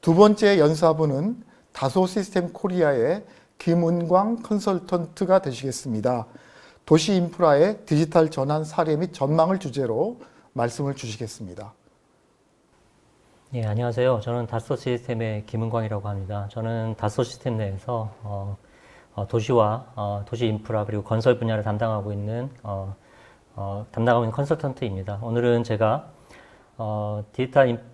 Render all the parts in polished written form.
두 번째 연사분은 다소시스템 코리아의 김은광 컨설턴트가 되시겠습니다. 도시 인프라의 디지털 전환 사례 및 전망을 주제로 말씀을 주시겠습니다. 예, 안녕하세요. 저는 다소시스템의 김은광이라고 합니다. 저는 다소시스템 내에서 도시와 도시 인프라 그리고 건설 분야를 담당하고 있는 컨설턴트입니다. 오늘은 제가 디지털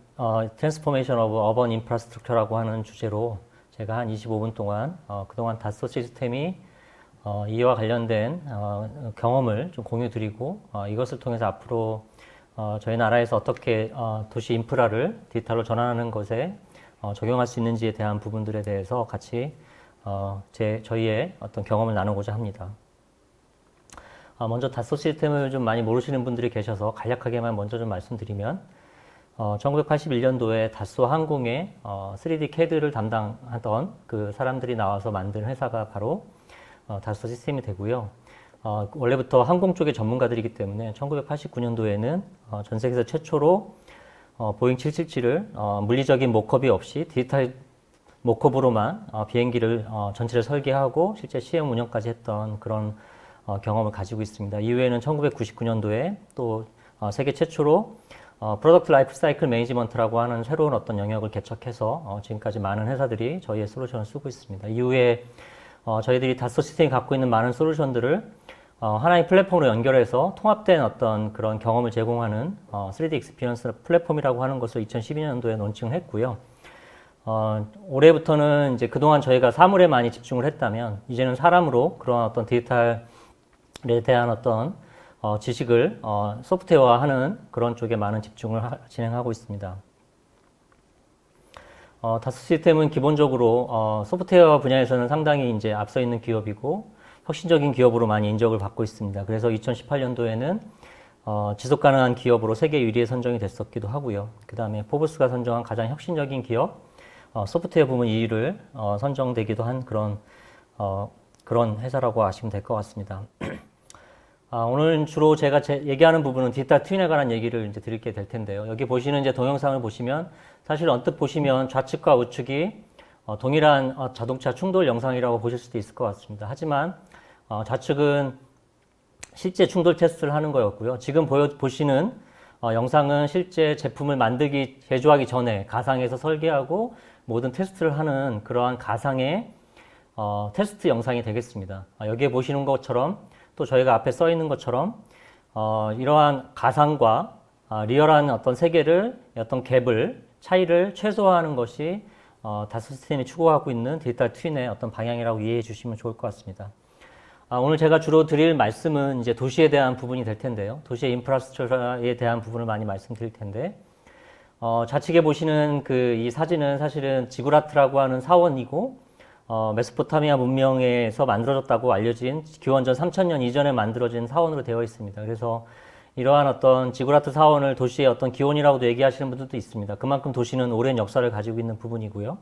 트랜스포메이션 오브 어번 인프라스트럭처라고 하는 주제로 제가 한 25분 동안 그동안 다소시스템이 이와 관련된 경험을 좀 공유 드리고 이것을 통해서 앞으로 저희 나라에서 어떻게 도시 인프라를 디지털로 전환하는 것에 적용할 수 있는지에 대한 부분들에 대해서 같이 저희의 어떤 경험을 나누고자 합니다. 먼저 다소시스템을 좀 많이 모르시는 분들이 계셔서 간략하게만 먼저 좀 말씀드리면 1981년도에 다소 항공의 3D CAD를 담당하던 그 사람들이 나와서 만든 회사가 바로 다소 시스템이 되고요. 원래부터 항공 쪽의 전문가들이기 때문에 1989년도에는 전 세계에서 최초로 보잉 777을 물리적인 모컵이 없이 디지털 모컵으로만 비행기를 전체를 설계하고 실제 시험 운영까지 했던 그런 경험을 가지고 있습니다. 이후에는 1999년도에 또 세계 최초로 프로덕트 라이프 사이클 매니지먼트라고 하는 새로운 어떤 영역을 개척해서 지금까지 많은 회사들이 저희의 솔루션을 쓰고 있습니다. 이후에 저희들이 다소 시스템이 갖고 있는 많은 솔루션들을 하나의 플랫폼으로 연결해서 통합된 어떤 그런 경험을 제공하는 3D 익스피리언스 플랫폼이라고 하는 것을 2012년도에 론칭을 했고요. 올해부터는 이제 그동안 저희가 사물에 많이 집중을 했다면 이제는 사람으로 그런 어떤 디지털에 대한 어떤 지식을 소프트웨어화하는 그런 쪽에 많은 집중을 진행하고 있습니다. 다소 시스템은 기본적으로 소프트웨어 분야에서는 상당히 이제 앞서 있는 기업이고 혁신적인 기업으로 많이 인정을 받고 있습니다. 그래서 2018년도에는 지속 가능한 기업으로 세계 1위에 선정이 됐었기도 하고요. 그 다음에 포브스가 선정한 가장 혁신적인 기업 소프트웨어 부문 2위를 선정되기도 한 그런 회사라고 아시면 될 것 같습니다. 오늘 주로 제가 얘기하는 부분은 디지털 트윈에 관한 얘기를 이제 드리게 될 텐데요. 여기 보시는 이제 동영상을 보시면 사실 언뜻 보시면 좌측과 우측이 동일한 자동차 충돌 영상이라고 보실 수도 있을 것 같습니다. 하지만 좌측은 실제 충돌 테스트를 하는 거였고요. 지금 보시는 영상은 실제 제품을 제조하기 전에 가상에서 설계하고 모든 테스트를 하는 그러한 가상의 테스트 영상이 되겠습니다. 여기에 보시는 것처럼 또 저희가 앞에 써 있는 것처럼 이러한 가상과 리얼한 어떤 세계를 어떤 차이를 최소화하는 것이 다소 시스템이 추구하고 있는 디지털 트윈의 어떤 방향이라고 이해해 주시면 좋을 것 같습니다. 오늘 제가 주로 드릴 말씀은 이제 도시에 대한 부분이 될 텐데요. 도시의 인프라스트럭처에 대한 부분을 많이 말씀드릴 텐데, 좌측에 보시는 이 사진은 사실은 지구라트라고 하는 사원이고, 메소포타미아 문명에서 만들어졌다고 알려진 기원전 3000년 이전에 만들어진 사원으로 되어 있습니다. 그래서 이러한 어떤 지구라트 사원을 도시의 어떤 기원이라고도 얘기하시는 분들도 있습니다. 그만큼 도시는 오랜 역사를 가지고 있는 부분이고요.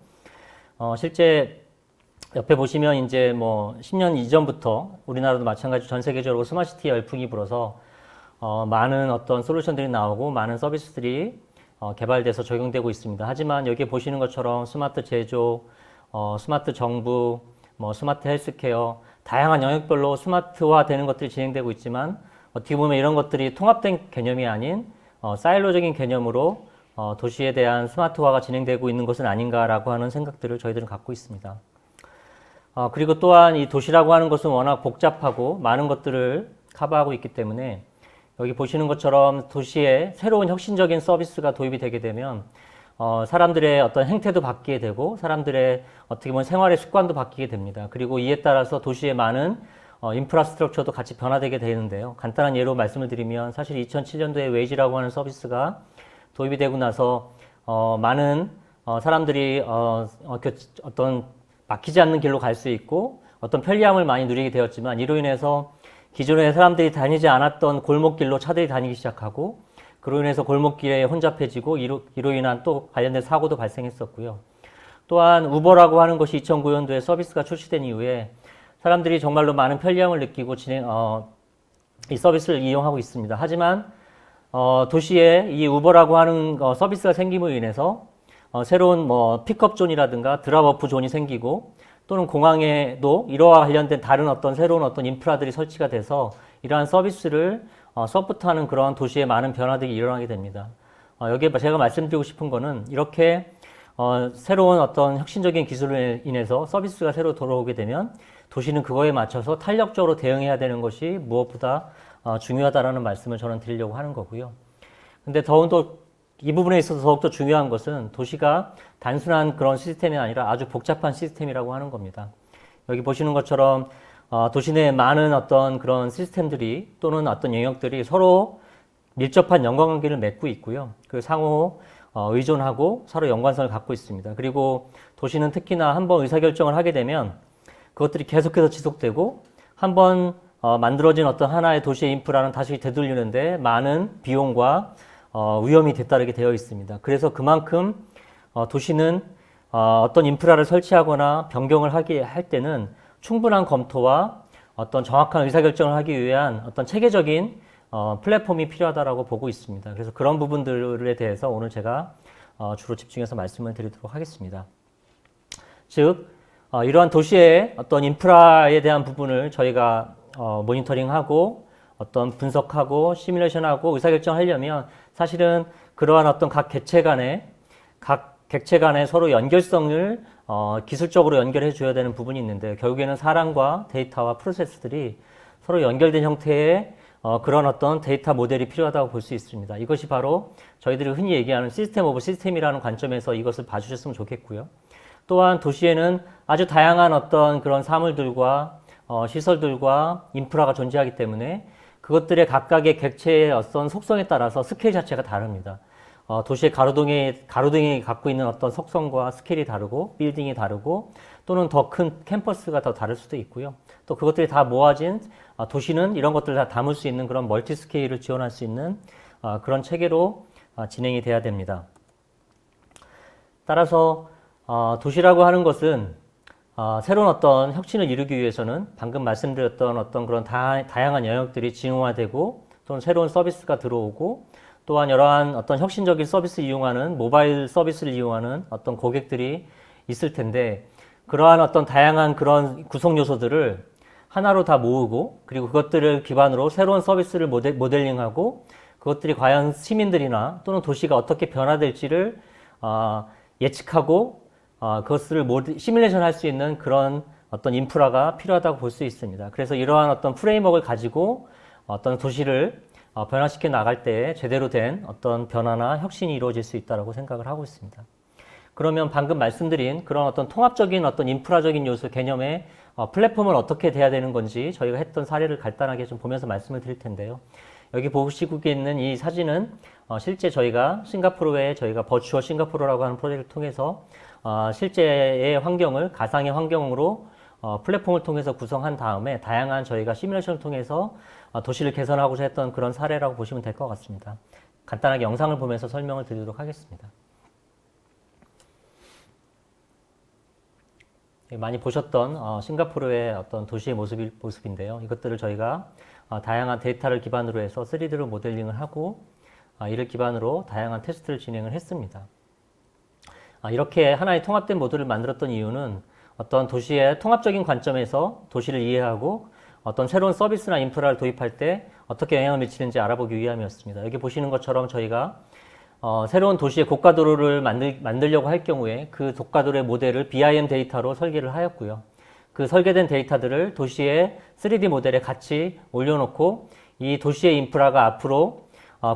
실제 옆에 보시면 이제 10년 이전부터 우리나라도 마찬가지로 전 세계적으로 스마트시티 열풍이 불어서 많은 어떤 솔루션들이 나오고 많은 서비스들이 개발돼서 적용되고 있습니다. 하지만 여기 보시는 것처럼 스마트 제조, 스마트 정부, 스마트 헬스케어, 다양한 영역별로 스마트화 되는 것들이 진행되고 있지만 어떻게 보면 이런 것들이 통합된 개념이 아닌 사일로적인 개념으로 도시에 대한 스마트화가 진행되고 있는 것은 아닌가라고 하는 생각들을 저희들은 갖고 있습니다. 그리고 또한 이 도시라고 하는 것은 워낙 복잡하고 많은 것들을 커버하고 있기 때문에 여기 보시는 것처럼 도시에 새로운 혁신적인 서비스가 도입이 되게 되면 사람들의 어떤 행태도 바뀌게 되고 사람들의 어떻게 보면 생활의 습관도 바뀌게 됩니다. 그리고 이에 따라서 도시의 많은 인프라스트럭처도 같이 변화되게 되는데요. 간단한 예로 말씀을 드리면 사실 2007년도에 웨이지라고 하는 서비스가 도입이 되고 나서 많은 사람들이 어떤 막히지 않는 길로 갈 수 있고 어떤 편리함을 많이 누리게 되었지만 이로 인해서 기존에 사람들이 다니지 않았던 골목길로 차들이 다니기 시작하고 그로 인해서 골목길에 혼잡해지고 이로 인한 또 관련된 사고도 발생했었고요. 또한 우버라고 하는 것이 2009년도에 서비스가 출시된 이후에 사람들이 정말로 많은 편리함을 느끼고 이 서비스를 이용하고 있습니다. 하지만 도시에 이 우버라고 하는 서비스가 생김으로 인해서 새로운 픽업 존이라든가 드랍오프 존이 생기고 또는 공항에도 이러와 관련된 다른 어떤 새로운 어떤 인프라들이 설치가 돼서 이러한 서비스를 서포트하는 그런 도시의 많은 변화들이 일어나게 됩니다. 여기에 제가 말씀드리고 싶은 거는 이렇게 새로운 어떤 혁신적인 기술로 인해서 서비스가 새로 돌아오게 되면 도시는 그거에 맞춰서 탄력적으로 대응해야 되는 것이 무엇보다 중요하다라는 말씀을 저는 드리려고 하는 거고요. 근데 더욱더 이 부분에 있어서 더욱더 중요한 것은 도시가 단순한 그런 시스템이 아니라 아주 복잡한 시스템이라고 하는 겁니다. 여기 보시는 것처럼 도시 내에 많은 어떤 그런 시스템들이 또는 어떤 영역들이 서로 밀접한 연관관계를 맺고 있고요. 그 상호 의존하고 서로 연관성을 갖고 있습니다. 그리고 도시는 특히나 한번 의사결정을 하게 되면 그것들이 계속해서 지속되고 한번 만들어진 어떤 하나의 도시의 인프라는 다시 되돌리는데 많은 비용과 위험이 뒤따르게 되어 있습니다. 그래서 그만큼 도시는 어떤 인프라를 설치하거나 변경을 할 때는 충분한 검토와 어떤 정확한 의사결정을 하기 위한 어떤 체계적인 플랫폼이 필요하다고 보고 있습니다. 그래서 그런 부분들에 대해서 오늘 제가 주로 집중해서 말씀을 드리도록 하겠습니다. 즉, 이러한 도시의 어떤 인프라에 대한 부분을 저희가 모니터링하고 어떤 분석하고 시뮬레이션하고 의사결정을 하려면 사실은 그러한 어떤 각 객체 간의 서로 연결성을 기술적으로 연결해 줘야 되는 부분이 있는데 결국에는 사람과 데이터와 프로세스들이 서로 연결된 형태의 그런 어떤 데이터 모델이 필요하다고 볼 수 있습니다. 이것이 바로 저희들이 흔히 얘기하는 시스템 오브 시스템이라는 관점에서 이것을 봐주셨으면 좋겠고요. 또한 도시에는 아주 다양한 어떤 그런 사물들과 시설들과 인프라가 존재하기 때문에 그것들의 각각의 객체의 어떤 속성에 따라서 스케일 자체가 다릅니다. 도시의 가로등이 갖고 있는 어떤 속성과 스케일이 다르고 빌딩이 다르고 또는 더 큰 캠퍼스가 더 다를 수도 있고요. 또 그것들이 다 모아진 도시는 이런 것들을 다 담을 수 있는 그런 멀티 스케일을 지원할 수 있는 그런 체계로 진행이 돼야 됩니다. 따라서 도시라고 하는 것은 새로운 어떤 혁신을 이루기 위해서는 방금 말씀드렸던 어떤 그런 다양한 영역들이 진화되고 또는 새로운 서비스가 들어오고 또한 여러한 어떤 혁신적인 서비스를 이용하는 모바일 서비스를 이용하는 어떤 고객들이 있을 텐데 그러한 어떤 다양한 그런 구성 요소들을 하나로 다 모으고 그리고 그것들을 기반으로 새로운 서비스를 모델링하고 그것들이 과연 시민들이나 또는 도시가 어떻게 변화될지를 예측하고 그것을 시뮬레이션 할 수 있는 그런 어떤 인프라가 필요하다고 볼 수 있습니다. 그래서 이러한 어떤 프레임워크를 가지고 어떤 도시를 변화시켜 나갈 때 제대로 된 어떤 변화나 혁신이 이루어질 수 있다고 생각을 하고 있습니다. 그러면 방금 말씀드린 그런 어떤 통합적인 어떤 인프라적인 요소 개념의 플랫폼을 어떻게 돼야 되는 건지 저희가 했던 사례를 간단하게 좀 보면서 말씀을 드릴 텐데요. 여기 보시고 있는 이 사진은 실제 저희가 저희가 버추얼 싱가포르라고 하는 프로젝트를 통해서 실제의 환경을 가상의 환경으로 플랫폼을 통해서 구성한 다음에 다양한 저희가 시뮬레이션을 통해서 도시를 개선하고자 했던 그런 사례라고 보시면 될 것 같습니다. 간단하게 영상을 보면서 설명을 드리도록 하겠습니다. 많이 보셨던 싱가포르의 어떤 도시의 모습인데요. 이것들을 저희가 다양한 데이터를 기반으로 해서 3D로 모델링을 하고 이를 기반으로 다양한 테스트를 진행을 했습니다. 이렇게 하나의 통합된 모델을 만들었던 이유는 어떤 도시의 통합적인 관점에서 도시를 이해하고 어떤 새로운 서비스나 인프라를 도입할 때 어떻게 영향을 미치는지 알아보기 위함이었습니다. 여기 보시는 것처럼 저희가 새로운 도시의 고가도로를 만들려고 할 경우에 그 고가도로의 모델을 BIM 데이터로 설계를 하였고요. 그 설계된 데이터들을 도시의 3D 모델에 같이 올려놓고 이 도시의 인프라가 앞으로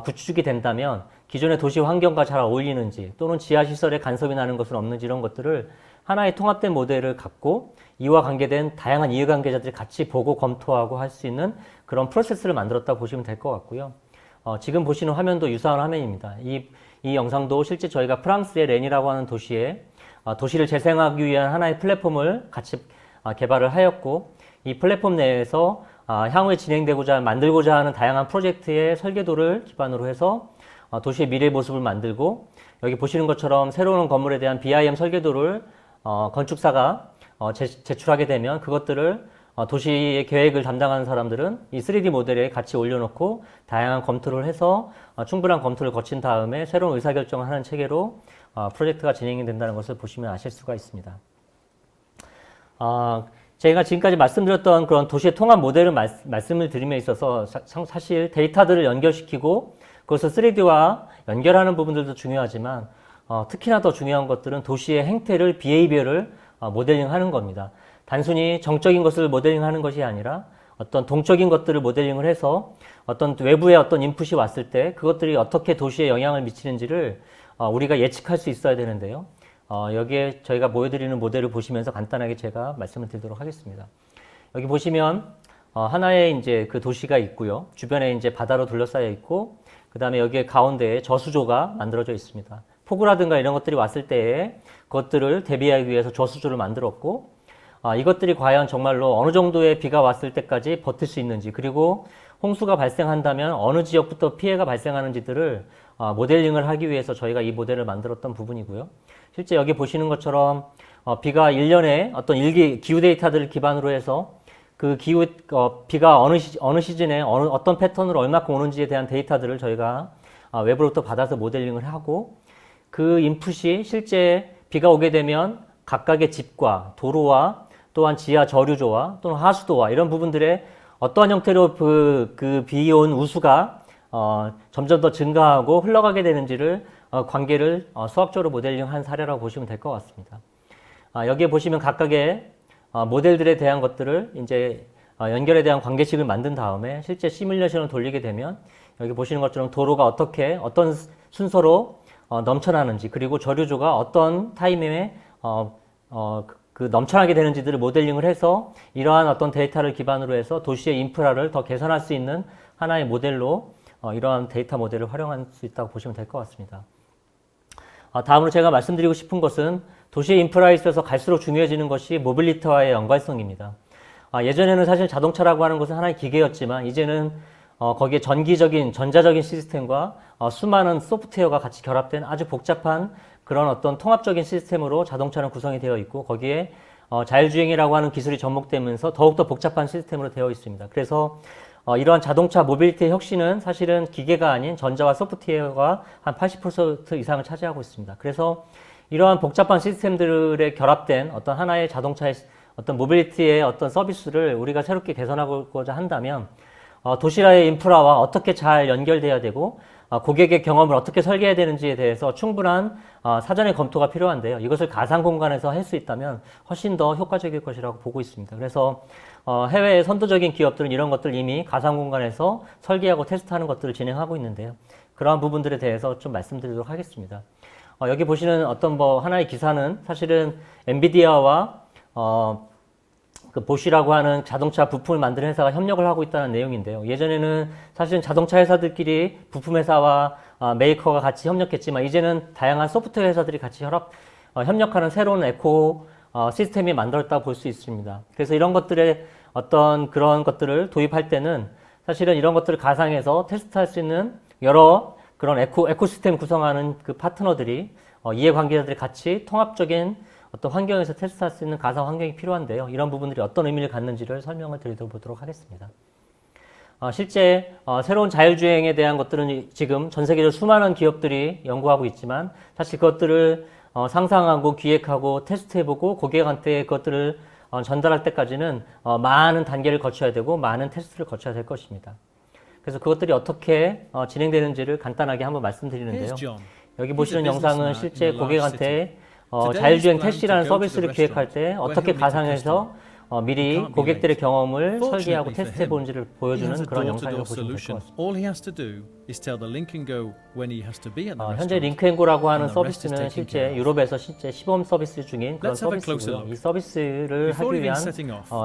구축이 된다면 기존의 도시 환경과 잘 어울리는지 또는 지하시설에 간섭이 나는 것은 없는지 이런 것들을 하나의 통합된 모델을 갖고 이와 관계된 다양한 이해관계자들이 같이 보고 검토하고 할 수 있는 그런 프로세스를 만들었다고 보시면 될 것 같고요. 지금 보시는 화면도 유사한 화면입니다. 이 영상도 실제 저희가 프랑스의 렌이라고 하는 도시에 도시를 재생하기 위한 하나의 플랫폼을 같이 개발을 하였고 이 플랫폼 내에서 향후에 만들고자 하는 다양한 프로젝트의 설계도를 기반으로 해서 도시의 미래의 모습을 만들고 여기 보시는 것처럼 새로운 건물에 대한 BIM 설계도를 건축사가 제출하게 되면 그것들을 도시의 계획을 담당하는 사람들은 이 3D 모델에 같이 올려놓고 다양한 검토를 해서 충분한 검토를 거친 다음에 새로운 의사결정을 하는 체계로 프로젝트가 진행이 된다는 것을 보시면 아실 수가 있습니다. 제가 지금까지 말씀드렸던 그런 도시의 통합 모델을 말씀을 드림에 있어서 사실 데이터들을 연결시키고 그것을 3D와 연결하는 부분들도 중요하지만 특히나 더 중요한 것들은 도시의 행태를, 비헤이비어를 모델링하는 겁니다. 단순히 정적인 것을 모델링하는 것이 아니라 어떤 동적인 것들을 모델링을 해서 어떤 외부의 어떤 인풋이 왔을 때 그것들이 어떻게 도시에 영향을 미치는지를 우리가 예측할 수 있어야 되는데요. 여기에 저희가 보여드리는 모델을 보시면서 간단하게 제가 말씀을 드리도록 하겠습니다. 여기 보시면 하나의 이제 그 도시가 있고요. 주변에 이제 바다로 둘러싸여 있고, 그 다음에 여기에 가운데에 저수조가 만들어져 있습니다. 폭우라든가 이런 것들이 왔을 때에 그것들을 대비하기 위해서 저수조를 만들었고, 이것들이 과연 정말로 어느 정도의 비가 왔을 때까지 버틸 수 있는지, 그리고 홍수가 발생한다면 어느 지역부터 피해가 발생하는지들을 모델링을 하기 위해서 저희가 이 모델을 만들었던 부분이고요. 실제 여기 보시는 것처럼 비가 1년에 어떤 기후 데이터들을 기반으로 해서 그 비가 어느 시즌에 어떤 패턴으로 얼마큼 오는지에 대한 데이터들을 저희가 외부로부터 받아서 모델링을 하고, 그 인풋이 실제 비가 오게 되면 각각의 집과 도로와 또한 지하 저류조와 또는 하수도와 이런 부분들의 어떠한 형태로 그 비온 우수가 점점 더 증가하고 흘러가게 되는지를 관계를 수학적으로 모델링한 사례라고 보시면 될 것 같습니다. 여기에 보시면 각각의 모델들에 대한 것들을 이제 연결에 대한 관계식을 만든 다음에 실제 시뮬레이션을 돌리게 되면 여기 보시는 것처럼 도로가 어떤 순서로 넘쳐나는지, 그리고 저류조가 어떤 타이밍에 그 넘쳐나게 되는지들을 모델링을 해서 이러한 어떤 데이터를 기반으로 해서 도시의 인프라를 더 개선할 수 있는 하나의 모델로 이러한 데이터 모델을 활용할 수 있다고 보시면 될 것 같습니다. 다음으로 제가 말씀드리고 싶은 것은 도시의 인프라에 있어서 갈수록 중요해지는 것이 모빌리티와의 연관성입니다. 예전에는 사실 자동차라고 하는 것은 하나의 기계였지만 이제는 거기에 전자적인 시스템과 수많은 소프트웨어가 같이 결합된 아주 복잡한 그런 어떤 통합적인 시스템으로 자동차는 구성이 되어 있고, 거기에 자율주행이라고 하는 기술이 접목되면서 더욱더 복잡한 시스템으로 되어 있습니다. 그래서 이러한 자동차 모빌리티의 혁신은 사실은 기계가 아닌 전자와 소프트웨어가 한 80% 이상을 차지하고 있습니다. 그래서 이러한 복잡한 시스템들에 결합된 어떤 하나의 자동차의 어떤 모빌리티의 어떤 서비스를 우리가 새롭게 개선하고자 한다면 도시라의 인프라와 어떻게 잘 연결돼야 되고 고객의 경험을 어떻게 설계해야 되는지에 대해서 충분한 사전의 검토가 필요한데요. 이것을 가상 공간에서 할 수 있다면 훨씬 더 효과적일 것이라고 보고 있습니다. 그래서 해외의 선도적인 기업들은 이런 것들 이미 가상 공간에서 설계하고 테스트하는 것들을 진행하고 있는데요. 그러한 부분들에 대해서 좀 말씀드리도록 하겠습니다. 여기 보시는 어떤 하나의 기사는 사실은 엔비디아와 그 보쉬라고 하는 자동차 부품을 만드는 회사가 협력을 하고 있다는 내용인데요. 예전에는 사실은 자동차 회사들끼리 부품 회사와 메이커가 같이 협력했지만 이제는 다양한 소프트웨어 회사들이 같이 협력하는 새로운 에코 시스템이 만들었다고 볼 수 있습니다. 그래서 이런 것들의 어떤 그런 것들을 도입할 때는 사실은 이런 것들을 가상에서 테스트할 수 있는 여러 그런 에코시스템 구성하는 그 파트너들이 이해관계자들이 같이 통합적인 어떤 환경에서 테스트할 수 있는 가상 환경이 필요한데요. 이런 부분들이 어떤 의미를 갖는지를 설명을 드려보도록 하겠습니다. 실제 새로운 자율주행에 대한 것들은 지금 전 세계적으로 수많은 기업들이 연구하고 있지만 사실 그것들을 상상하고 기획하고 테스트해보고 고객한테 그것들을 전달할 때까지는 많은 단계를 거쳐야 되고 많은 테스트를 거쳐야 될 것입니다. 그래서 그것들이 어떻게 진행되는지를 간단하게 한번 말씀드리는데요. 여기 보시는 영상은 실제 고객한테 자율주행 택시라는 서비스를 기획할 때 어떻게 가상에서 미리 고객들의 경험을 설계하고 테스트해 본지를 보여주는 그런 영상이라고 보시면 될 것 같습니다. 현재 링크앤고라고 하는 서비스는 실제 유럽에서 실제 시범 서비스 중인 그런 서비스고요. 이 서비스를 하기 위한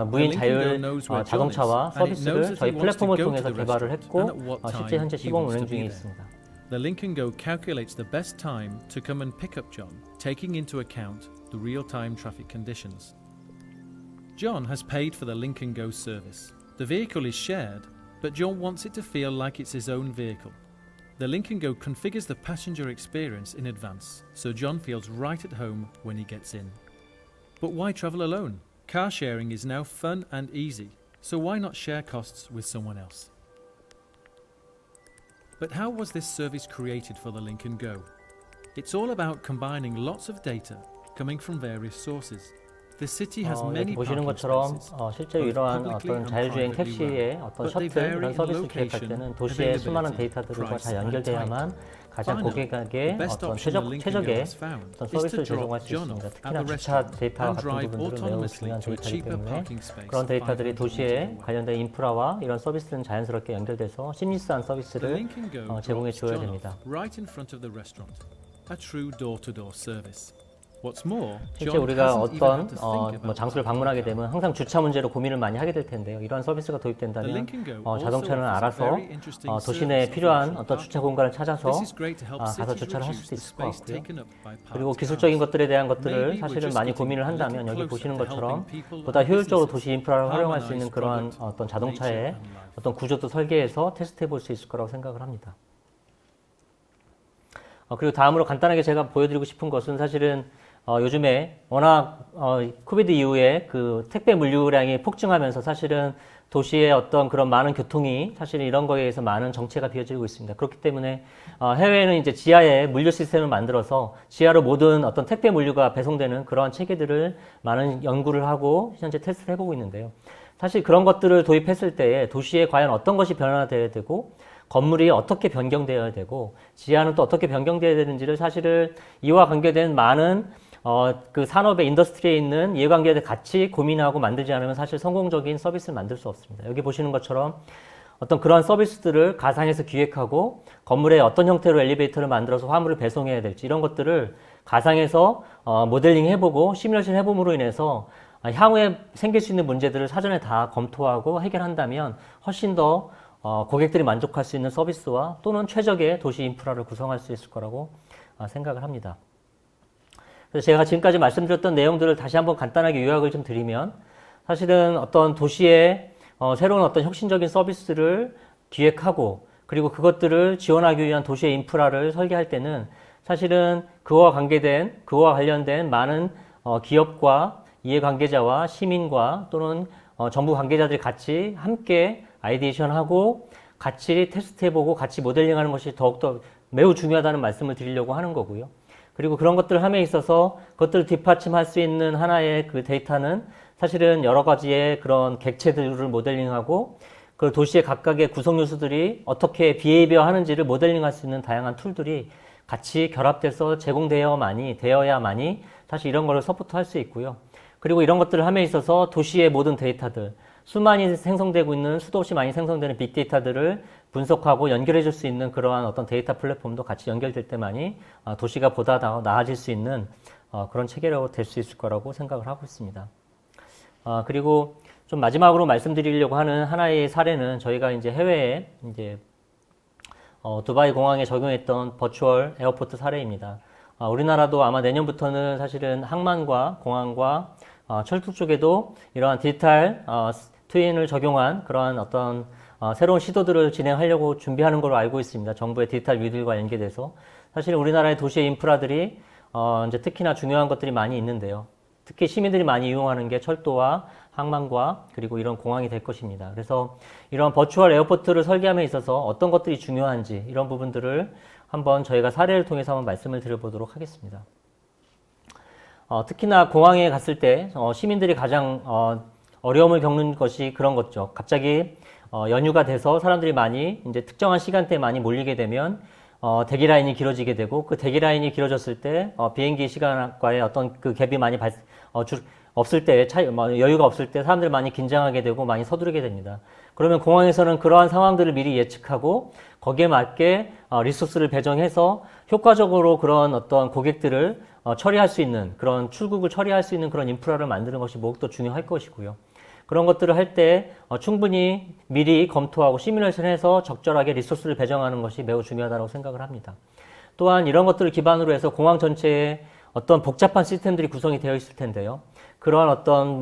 무인 자율 자동차와 서비스를 저희 플랫폼을 통해서 개발을 했고 실제 현재 시범 운행 중에 있습니다. The Link & Go calculates the best time to come and pick up John, taking into account the real-time traffic conditions. John has paid for the Link & Go service. The vehicle is shared, but John wants it to feel like it's his own vehicle. The Link & Go configures the passenger experience in advance, so John feels right at home when he gets in. But why travel alone? Car sharing is now fun and easy, so why not share costs with someone else? But how was this service created for the Link & Go? It's all about combining lots of data coming from various sources. The city has 여기 many 보시는 parking 것처럼 spaces. 실제로 both 이러한 publicly 어떤 and 자율주행 privately 택시의 run, 어떤 but they 셔틀 vary 이런 in 서비스를 기획할 location, 때는 도시의 수많은 availability, 데이터들과 price, 잘 and 연결돼야만 가장 Finally, 고객에게 the best 어떤 option the Link and Go 최적의 has found 어떤 is to 서비스를 drop 제공할 수 John 있습니다. off at 특히나 the 주차 restaurant 데이터와 and 같은 drive 부분들은 매우 autonomously 중요한 to a 데이터이기 cheaper 때문에 parking space 그런 데이터들이 500 도시에 meters away. 관련된 인프라와 이런 서비스는 자연스럽게 연결돼서 심리스한 The 서비스를 Link and Go 제공해 drops 줘야 John 됩니다. off right in front of the restaurant. A true door-to-door service. What's more, 실제 John 우리가 hasn't even 어떤 had to think about 장소를 방문하게 되면 항상 주차 문제로 고민을 많이 하게 될 텐데요. 이러한 서비스가 The 도입된다면 Link and Go also 자동차는 offers a 알아서 very interesting 도시 service 내에 of 필요한 virtual 어떤 주차 parking. 공간을 찾아서 This is great to help 가서 cities 주차를 할 reduce 수도 the 있을 것 space 같고요. taken up by 그리고 parked 기술적인 cars. 것들에 대한 것들을 Maybe we're 사실은 just 많이 getting 고민을 a little 한다면 여기 closer 보시는 to 것처럼 helping people 보다 and 효율적으로 businesses 도시 인프라를 활용할 수 있는 harmonize 그러한 product, 어떤 nature, 자동차의 and life. 어떤 구조도 설계해서 테스트해 볼 수 있을 거라고 생각을 합니다. 그리고 다음으로 간단하게 제가 보여드리고 싶은 것은 사실은 요즘에 워낙 코비드 이후에 그 택배 물류량이 폭증하면서 사실은 도시의 어떤 그런 많은 교통이 사실 이런 거에 의해서 많은 정체가 비어지고 있습니다. 그렇기 때문에 해외에는 이제 지하에 물류 시스템을 만들어서 지하로 모든 어떤 택배 물류가 배송되는 그러한 체계들을 많은 연구를 하고 현재 테스트를 해보고 있는데요. 사실 그런 것들을 도입했을 때 도시에 과연 어떤 것이 변화되어야 되고 건물이 어떻게 변경되어야 되고 지하는 또 어떻게 변경되어야 되는지를 사실은 이와 관계된 많은 그 산업의 인더스트리에 있는 이해관계들 같이 고민하고 만들지 않으면 사실 성공적인 서비스를 만들 수 없습니다. 여기 보시는 것처럼 어떤 그러한 서비스들을 가상에서 기획하고 건물에 어떤 형태로 엘리베이터를 만들어서 화물을 배송해야 될지 이런 것들을 가상에서 모델링 해보고 시뮬레이션 해봄으로 인해서 향후에 생길 수 있는 문제들을 사전에 다 검토하고 해결한다면 훨씬 더 고객들이 만족할 수 있는 서비스와 또는 최적의 도시 인프라를 구성할 수 있을 거라고 생각을 합니다. 그래서 제가 지금까지 말씀드렸던 내용들을 다시 한번 간단하게 요약을 좀 드리면 사실은 어떤 도시의 새로운 어떤 혁신적인 서비스를 기획하고 그리고 그것들을 지원하기 위한 도시의 인프라를 설계할 때는 사실은 그와 관련된 많은 기업과 이해관계자와 시민과 또는 정부 관계자들이 같이 함께 아이디에이션하고 같이 테스트해보고 같이 모델링하는 것이 더욱더 매우 중요하다는 말씀을 드리려고 하는 거고요. 그리고 그런 것들을 함에 있어서 그것들을 뒷받침할 수 있는 하나의 그 데이터는 사실은 여러 가지의 그런 객체들을 모델링하고 그 도시의 각각의 구성 요소들이 어떻게 비헤이비어 하는지를 모델링할 수 있는 다양한 툴들이 같이 결합돼서 되어야만이 사실 이런 거를 서포트할 수 있고요. 그리고 이런 것들을 함에 있어서 도시의 모든 데이터들, 수도 없이 많이 생성되는 빅데이터들을 분석하고 연결해 줄 수 있는 그러한 어떤 데이터 플랫폼도 같이 연결될 때만이 도시가 보다 더 나아질 수 있는 그런 체계로 될 수 있을 거라고 생각을 하고 있습니다. 그리고 좀 마지막으로 말씀드리려고 하는 하나의 사례는 저희가 이제 해외에 이제 두바이 공항에 적용했던 버추얼 에어포트 사례입니다. 우리나라도 아마 내년부터는 사실은 항만과 공항과 철도 쪽에도 이러한 디지털 트윈을 적용한 그러한 어떤 새로운 시도들을 진행하려고 준비하는 걸로 알고 있습니다. 정부의 디지털 위들과 연계돼서 사실 우리나라의 도시의 인프라들이 이제 특히나 중요한 것들이 많이 있는데요. 특히 시민들이 많이 이용하는 게 철도와 항만과 그리고 이런 공항이 될 것입니다. 그래서 이런 버추얼 에어포트를 설계함에 있어서 어떤 것들이 중요한지 이런 부분들을 한번 저희가 사례를 통해서 한번 말씀을 드려보도록 하겠습니다. 특히나 공항에 갔을 때 시민들이 가장 어려움을 겪는 것이 그런 거죠. 갑자기 연휴가 돼서 사람들이 많이 이제 특정한 시간대에 많이 몰리게 되면 대기 라인이 길어지게 되고 그 대기 라인이 길어졌을 때 비행기 시간과의 어떤 그 갭이 많이 없을 때 여유가 없을 때 사람들이 많이 긴장하게 되고 많이 서두르게 됩니다. 그러면 공항에서는 그러한 상황들을 미리 예측하고 거기에 맞게 리소스를 배정해서 효과적으로 그런 어떤 고객들을 처리할 수 있는 그런 출국을 처리할 수 있는 그런 인프라를 만드는 것이 무엇도 중요할 것이고요. 그런 것들을 할 때 충분히 미리 검토하고 시뮬레이션해서 적절하게 리소스를 배정하는 것이 매우 중요하다고 생각을 합니다. 또한 이런 것들을 기반으로 해서 공항 전체에 어떤 복잡한 시스템들이 구성이 되어 있을 텐데요. 그런 어떤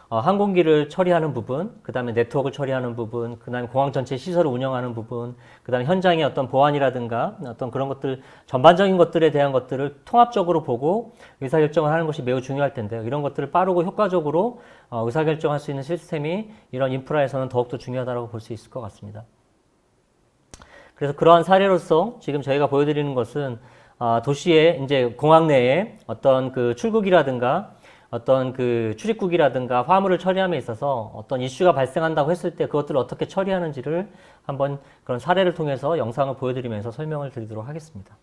항공기를 처리하는 부분, 그 다음에 네트워크를 처리하는 부분, 그 다음에 공항 전체 시설을 운영하는 부분, 그 다음에 현장의 어떤 보안이라든가 어떤 그런 것들, 전반적인 것들에 대한 것들을 통합적으로 보고 의사결정을 하는 것이 매우 중요할 텐데요. 이런 것들을 빠르고 효과적으로 의사결정할 수 있는 시스템이 이런 인프라에서는 더욱더 중요하다고 볼 수 있을 것 같습니다. 그래서 그러한 사례로서 지금 저희가 보여드리는 것은 도시의 이제 공항 내에 어떤 그 출국이라든가 어떤 그 출입국이라든가 화물을 처리함에 있어서 어떤 이슈가 발생한다고 했을 때 그것들을 어떻게 처리하는지를 한번 그런 사례를 통해서 영상을 보여드리면서 설명을 드리도록 하겠습니다.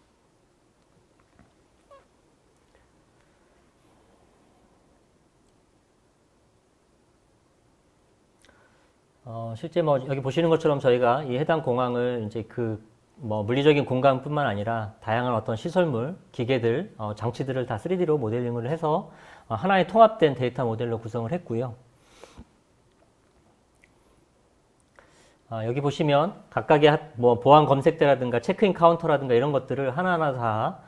실제 뭐 여기 보시는 것처럼 저희가 이 해당 공항을 이제 그 뭐 물리적인 공간뿐만 아니라 다양한 어떤 시설물, 기계들, 장치들을 다 3D로 모델링을 해서 하나의 통합된 데이터 모델로 구성을 했고요. 여기 보시면 각각의 뭐 보안 검색대라든가 체크인 카운터라든가 이런 것들을 하나하나 다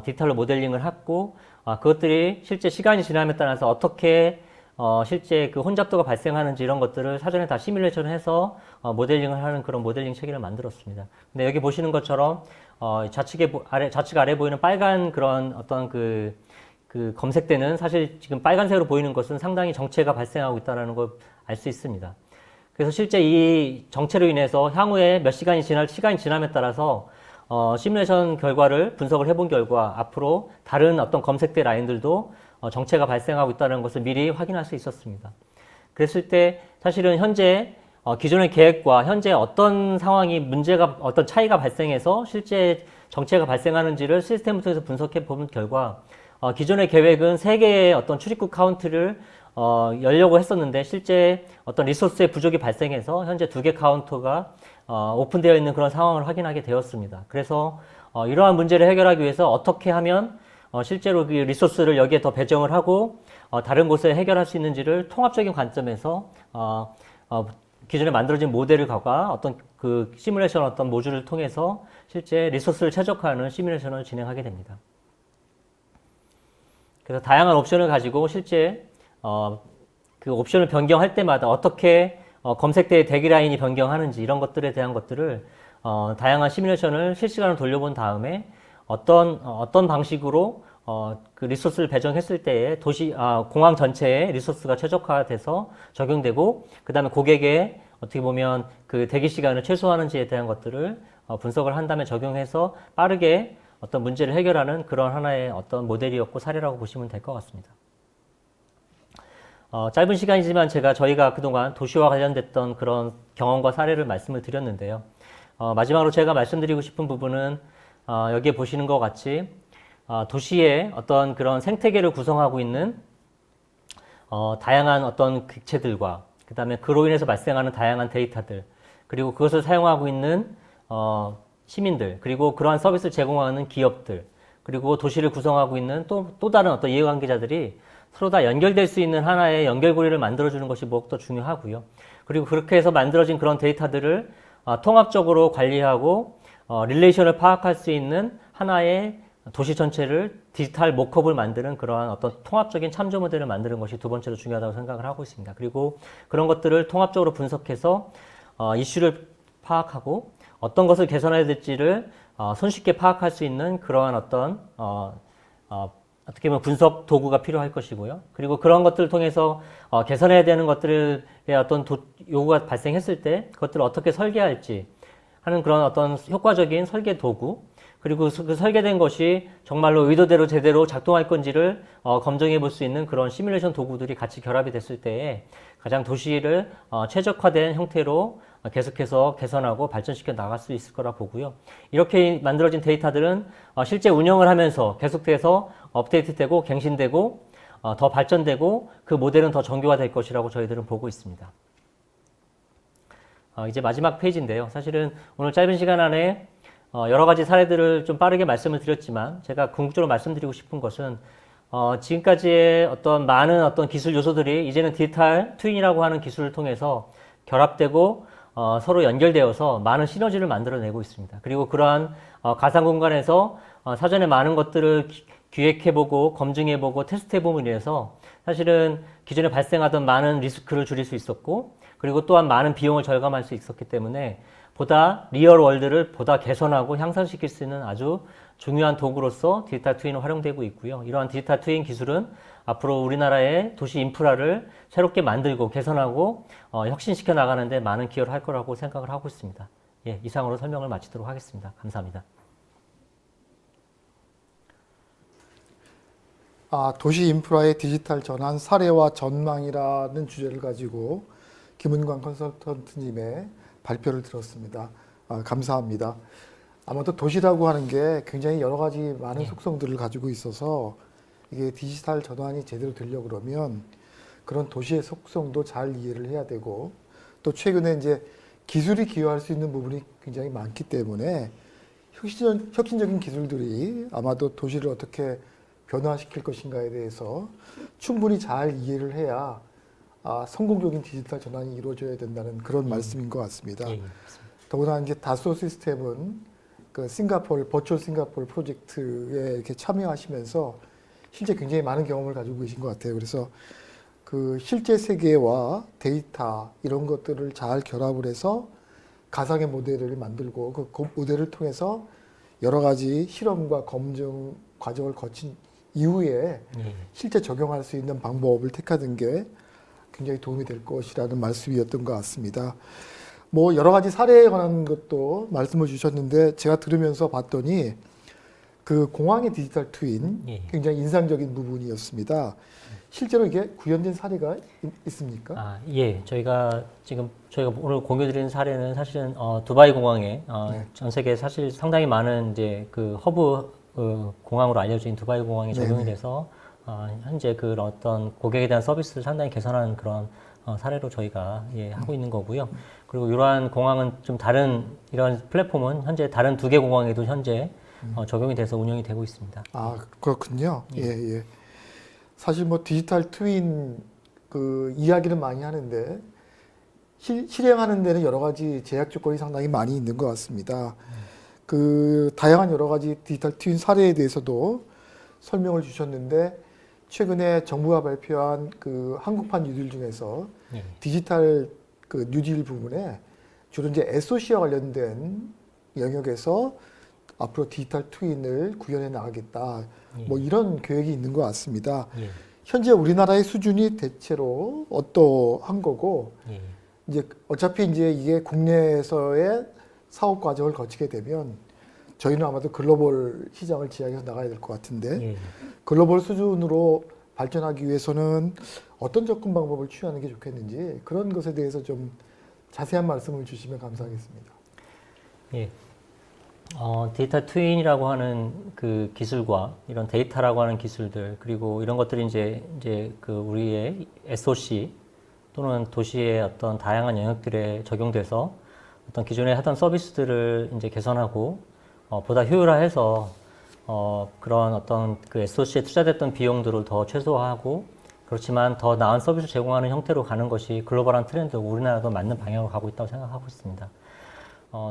디지털로 모델링을 했고 그것들이 실제 시간이 지남에 따라서 어떻게 실제 그 혼잡도가 발생하는지 이런 것들을 사전에 다 시뮬레이션을 해서 모델링을 하는 그런 모델링 체계를 만들었습니다. 근데 여기 보시는 것처럼 좌측 아래 보이는 빨간 그런 어떤 그 검색대는 사실 지금 빨간색으로 보이는 것은 상당히 정체가 발생하고 있다는 걸 알 수 있습니다. 그래서 실제 이 정체로 인해서 향후에 몇 시간이 지남에 따라서 시뮬레이션 결과를 분석을 해본 결과 앞으로 다른 어떤 검색대 라인들도 정체가 발생하고 있다는 것을 미리 확인할 수 있었습니다. 그랬을 때 사실은 현재 기존의 계획과 현재 어떤 상황이 문제가 어떤 차이가 발생해서 실제 정체가 발생하는지를 시스템을 통해서 분석해 본 결과 기존의 계획은 3개의 어떤 출입국 카운트를 열려고 했었는데 실제 어떤 리소스의 부족이 발생해서 현재 2개 카운터가 오픈되어 있는 그런 상황을 확인하게 되었습니다. 그래서 이러한 문제를 해결하기 위해서 어떻게 하면 실제로 그 리소스를 여기에 더 배정을 하고 다른 곳에 해결할 수 있는지를 통합적인 관점에서 기존에 만들어진 모델을 가가 어떤 그 시뮬레이션 어떤 모듈을 통해서 실제 리소스를 최적화하는 시뮬레이션을 진행하게 됩니다. 그래서 다양한 옵션을 가지고 실제 그 옵션을 변경할 때마다 어떻게 검색대의 대기 라인이 변경하는지 이런 것들에 대한 것들을 다양한 시뮬레이션을 실시간으로 돌려본 다음에 어떤 방식으로 그 리소스를 배정했을 때에 공항 전체에 리소스가 최적화돼서 적용되고 그 다음에 고객의 어떻게 보면 그 대기 시간을 최소화하는지에 대한 것들을 분석을 한 다음에 적용해서 빠르게 어떤 문제를 해결하는 그런 하나의 어떤 모델이었고 사례라고 보시면 될 것 같습니다. 짧은 시간이지만 저희가 그동안 도시와 관련됐던 그런 경험과 사례를 말씀을 드렸는데요. 마지막으로 제가 말씀드리고 싶은 부분은 여기에 보시는 것 같이 도시의 어떤 그런 생태계를 구성하고 있는 다양한 어떤 객체들과 그 다음에 그로 인해서 발생하는 다양한 데이터들 그리고 그것을 사용하고 있는 시민들 그리고 그러한 서비스를 제공하는 기업들 그리고 도시를 구성하고 있는 또 다른 어떤 이해관계자들이 서로 다 연결될 수 있는 하나의 연결고리를 만들어주는 것이 무엇보다 중요하고요. 그리고 그렇게 해서 만들어진 그런 데이터들을 통합적으로 관리하고 릴레이션을 파악할 수 있는 하나의 도시 전체를 디지털 모컵을 만드는 그러한 어떤 통합적인 참조 모델을 만드는 것이 두 번째로 중요하다고 생각을 하고 있습니다. 그리고 그런 것들을 통합적으로 분석해서 이슈를 파악하고 어떤 것을 개선해야 될지를 손쉽게 파악할 수 있는 그러한 어떤 어떻게 보면 분석 도구가 필요할 것이고요. 그리고 그런 것들을 통해서 개선해야 되는 것들의 어떤 요구가 발생했을 때 그것들을 어떻게 설계할지 하는 그런 어떤 효과적인 설계 도구 그리고 그 설계된 것이 정말로 의도대로 제대로 작동할 건지를 검증해 볼 수 있는 그런 시뮬레이션 도구들이 같이 결합이 됐을 때에 가장 도시를 최적화된 형태로 계속해서 개선하고 발전시켜 나갈 수 있을 거라 보고요. 이렇게 만들어진 데이터들은 실제 운영을 하면서 계속해서 업데이트되고 갱신되고 더 발전되고 그 모델은 더 정교화 될 것이라고 저희들은 보고 있습니다. 이제 마지막 페이지인데요. 사실은 오늘 짧은 시간 안에 여러 가지 사례들을 좀 빠르게 말씀을 드렸지만 제가 궁극적으로 말씀드리고 싶은 것은 지금까지의 어떤 많은 어떤 기술 요소들이 이제는 디지털 트윈이라고 하는 기술을 통해서 결합되고 서로 연결되어서 많은 시너지를 만들어내고 있습니다. 그리고 그러한 가상 공간에서 사전에 많은 것들을 기획해보고 검증해보고 테스트해보면 인해서 사실은 기존에 발생하던 많은 리스크를 줄일 수 있었고 그리고 또한 많은 비용을 절감할 수 있었기 때문에 보다 리얼 월드를 보다 개선하고 향상시킬 수 있는 아주 중요한 도구로서 디지털 트윈은 활용되고 있고요. 이러한 디지털 트윈 기술은 앞으로 우리나라의 도시 인프라를 새롭게 만들고 개선하고 혁신시켜 나가는 데 많은 기여를 할 거라고 생각을 하고 있습니다. 예, 이상으로 설명을 마치도록 하겠습니다. 감사합니다. 도시 인프라의 디지털 전환 사례와 전망이라는 주제를 가지고 김은광 컨설턴트님의 발표를 들었습니다. 감사합니다. 아마도 도시라고 하는 게 굉장히 여러 가지 많은 속성들을 가지고 있어서 이게 디지털 전환이 제대로 되려고 그러면 그런 도시의 속성도 잘 이해를 해야 되고 또 최근에 이제 기술이 기여할 수 있는 부분이 굉장히 많기 때문에 혁신적인 기술들이 아마도 도시를 어떻게 변화시킬 것인가에 대해서 충분히 잘 이해를 해야 성공적인 디지털 전환이 이루어져야 된다는 그런 말씀인 것 같습니다. 예, 더구나 이제 다소 시스템은 그 버추얼 싱가포르 프로젝트에 이렇게 참여하시면서 실제 굉장히 많은 경험을 가지고 계신 것 같아요. 그래서 그 실제 세계와 데이터 이런 것들을 잘 결합을 해서 가상의 모델을 만들고 그 모델을 통해서 여러 가지 실험과 검증 과정을 거친 이후에 실제 적용할 수 있는 방법을 택하는 게 굉장히 도움이 될 것이라는 말씀이었던 것 같습니다. 뭐 여러 가지 사례에 관한 것도 말씀을 주셨는데 제가 들으면서 봤더니 그 공항의 디지털 트윈 굉장히 인상적인 부분이었습니다. 실제로 이게 구현된 사례가 있습니까? 예. 저희가 오늘 공유드리는 사례는 사실은 두바이 공항에 전 세계 사실 상당히 많은 이제 그 허브 공항으로 알려진 두바이 공항에 적용이 돼서 현재 그 어떤 고객에 대한 서비스를 상당히 개선하는 그런 사례로 저희가 하고 있는 거고요. 그리고 이러한 공항은 좀 다른 이런 플랫폼은 현재 다른 2개 공항에도 현재 적용이 돼서 운영이 되고 있습니다. 그렇군요. 예. 사실 뭐 디지털 트윈 그 이야기는 많이 하는데 실행하는 데는 여러 가지 제약 조건이 상당히 많이 있는 것 같습니다. 그 다양한 여러 가지 디지털 트윈 사례에 대해서도 설명을 주셨는데 최근에 정부가 발표한 그 한국판 뉴딜 중에서 디지털 그 뉴딜 부분에 주로 이제 SOC와 관련된 영역에서 앞으로 디지털 트윈을 구현해 나가겠다. 뭐 이런 계획이 있는 것 같습니다. 현재 우리나라의 수준이 대체로 어떠한 거고 이제 어차피 이제 이게 국내에서의 사업 과정을 거치게 되면 저희는 아마도 글로벌 시장을 지향해서 나가야 될 것 같은데 글로벌 수준으로 발전하기 위해서는 어떤 접근 방법을 취하는 게 좋겠는지 그런 것에 대해서 좀 자세한 말씀을 주시면 감사하겠습니다. 예. 디지털 트윈이라고 하는 그 기술과 이런 데이터라고 하는 기술들 그리고 이런 것들이 이제 그 우리의 SOC 또는 도시의 어떤 다양한 영역들에 적용돼서 어떤 기존에 하던 서비스들을 이제 개선하고 보다 효율화해서 그런 어떤 그 SOC에 투자됐던 비용들을 더 최소화하고 그렇지만 더 나은 서비스 제공하는 형태로 가는 것이 글로벌한 트렌드고 우리나라도 맞는 방향으로 가고 있다고 생각하고 있습니다.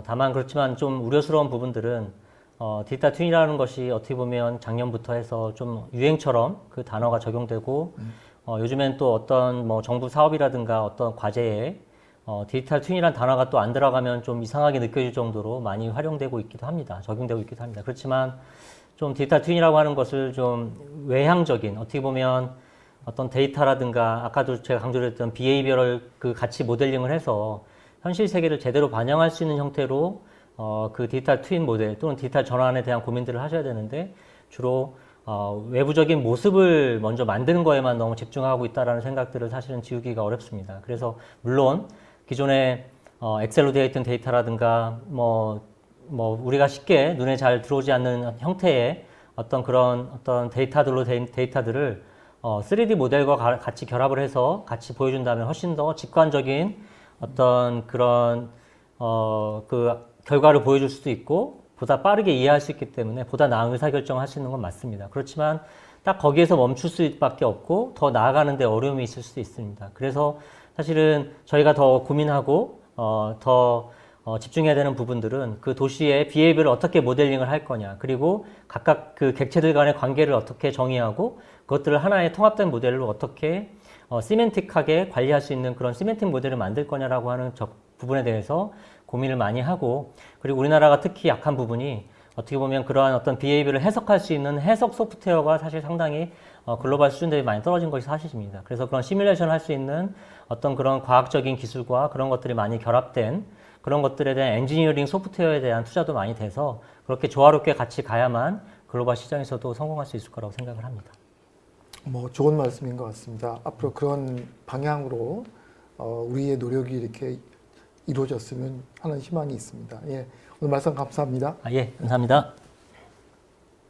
다만 그렇지만 좀 우려스러운 부분들은 디지털 트윈이라는 것이 어떻게 보면 작년부터 해서 좀 유행처럼 그 단어가 적용되고 요즘엔 또 어떤 뭐 정부 사업이라든가 어떤 과제에 디지털 트윈이라는 단어가 또 안 들어가면 좀 이상하게 느껴질 정도로 많이 활용되고 있기도 합니다. 적용되고 있기도 합니다. 그렇지만 좀 디지털 트윈이라고 하는 것을 좀 외향적인 어떻게 보면 어떤 데이터라든가 아까도 제가 강조했던 비헤이비어럴 그 같이 모델링을 해서 현실 세계를 제대로 반영할 수 있는 형태로 그 디지털 트윈 모델 또는 디지털 전환에 대한 고민들을 하셔야 되는데 주로 외부적인 모습을 먼저 만드는 거에만 너무 집중하고 있다라는 생각들을 사실은 지우기가 어렵습니다. 그래서 물론 기존에 엑셀로 되어 있던 데이터라든가 뭐 우리가 쉽게 눈에 잘 들어오지 않는 형태의 어떤 그런 어떤 데이터들로 된 데이터들을 3D 모델과 같이 결합을 해서 같이 보여준다면 훨씬 더 직관적인 어떤 그런 그 결과를 보여줄 수도 있고 보다 빠르게 이해할 수 있기 때문에 보다 나은 의사결정을 할 수 있는 건 맞습니다. 그렇지만 딱 거기에서 멈출 수밖에 없고 더 나아가는 데 어려움이 있을 수도 있습니다. 그래서 사실은 저희가 더 고민하고 더 집중해야 되는 부분들은 그 도시의 비헤이비어를 어떻게 모델링을 할 거냐 그리고 각각 그 객체들 간의 관계를 어떻게 정의하고 그것들을 하나의 통합된 모델로 어떻게 시멘틱하게 관리할 수 있는 그런 시멘틱 모델을 만들 거냐라고 하는 부분에 대해서 고민을 많이 하고 그리고 우리나라가 특히 약한 부분이 어떻게 보면 그러한 어떤 비헤이비어를 해석할 수 있는 해석 소프트웨어가 사실 상당히 글로벌 수준 대비 많이 떨어진 것이 사실입니다. 그래서 그런 시뮬레이션을 할 수 있는 어떤 그런 과학적인 기술과 그런 것들이 많이 결합된 그런 것들에 대한 엔지니어링 소프트웨어에 대한 투자도 많이 돼서 그렇게 조화롭게 같이 가야만 글로벌 시장에서도 성공할 수 있을 거라고 생각을 합니다. 뭐 좋은 말씀인 것 같습니다. 앞으로 그런 방향으로 우리의 노력이 이렇게 이루어졌으면 하는 희망이 있습니다. 예, 오늘 말씀 감사합니다. 예, 감사합니다.